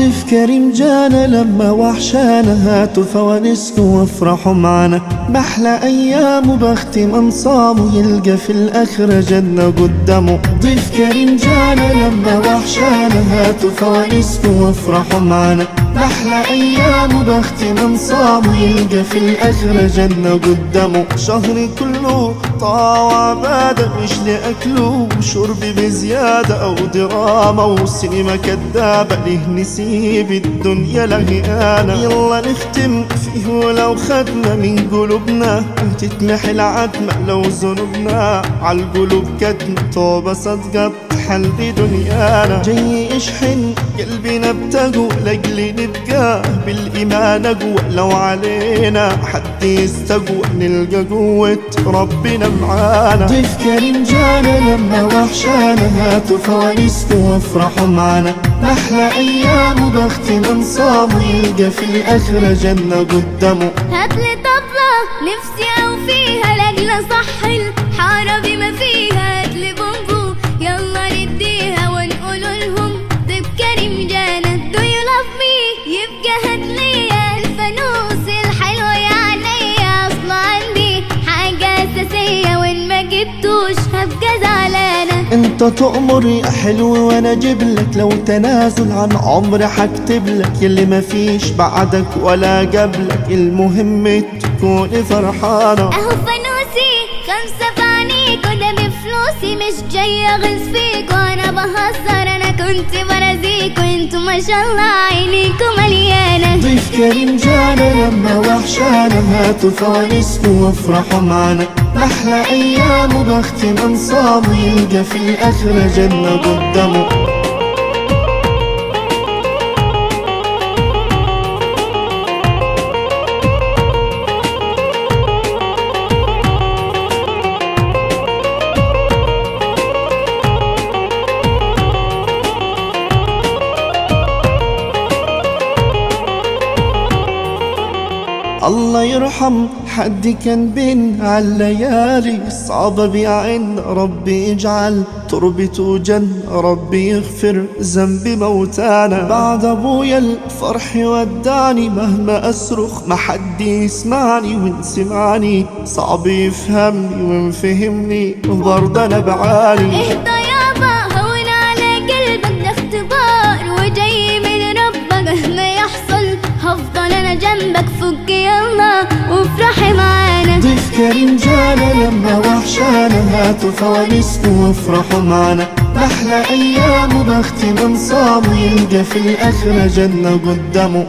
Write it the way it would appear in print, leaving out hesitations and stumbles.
ضيف كريم جانا لما وحشانا، هاتوا فوانيسكم وافرحوا معانا بأحلى أيام وبخت من صاموا يلقى في الآخرة جنة قدامه. ضيف كريم جانا لما وحشانا، هاتوا فوانيسكم وافرحوا معانا بأحلى أيام وبخت من صاموا يلقى في الآخرة جنة قدامه. شهري كله طاعة وعبادة، مش لأكله وشرب بزيادة أو دراما وسينما كدابة، ليه نسيب الدنيا لهيانة. يلا نختم فيه ولو خدنا من قلوبنا، تتمحي العتمة لو ذنوبنا عالقلوب كتم توبة صدقة حل دنيانا. جاي اشحن قلبنا بتقوى لاجل نبقى بالإيمان أقوى، لو علينا حد يستقوى نلقى قوة ربنا معانا. ضيف كريم جانا لما وحشانا، هاتوا فوانيسكم وافرحوا معانا أحلى أيام وبخت من صاموا يلقى في الآخرة جنة قدامه. هاتلي طبلة نفسي أوفيها لاجل صح الحارة بما فيها، هاتلي بومبو يلا نديها ونقول لهم ضيف كريم جانا do you love me، يبقى هاتلي الفانوس الحلو يا عينيا، أصل عندي حاجة أساسية وإن ما جبتوش هبقى زعلانة. انت تؤمر يا حلو وانا اجيبلك، لو تنازل عن عمري حكتبلك يلي مفيش بعدك ولا قبلك، المهم تكوني فرحانة. اهو فانوسي 5 في عينيك وده بفلوسي، مش جاية اغز فيك وانا بهزر، انا كنت برازيك وانتو ما شاء الله عينيكوا مليانة. ضيف كريم جانا لما وحشانا، هاتوا فوانيسكم وافرحوا معانا أحلى أيام وبخت من صاموا يلقى في الآخرة جنة قدامه. الله يرحم حد كان بين عالليالي الصعبة بيعين، ربي يجعل تربته جنة، ربي يغفر ذنبي موتانا. بعد ابويا الفرح وداني، مهما اصرخ ما حد يسمعني، وان سمعني صعب يفهمني وان فهمني برضه انا بعاني. اهدى يابا هون على قلبك، ده اختبار وجاي من ربك، مهما يحصل هفضل انا جنبك، فك يلا وافرحي معانا. ضيف كريم جانا لما وحشانا، هاتوا فوانيسكم وافرحوا معانا أحلى أيام وبخت من صاموا يلقى في الآخرة جنة قدامه.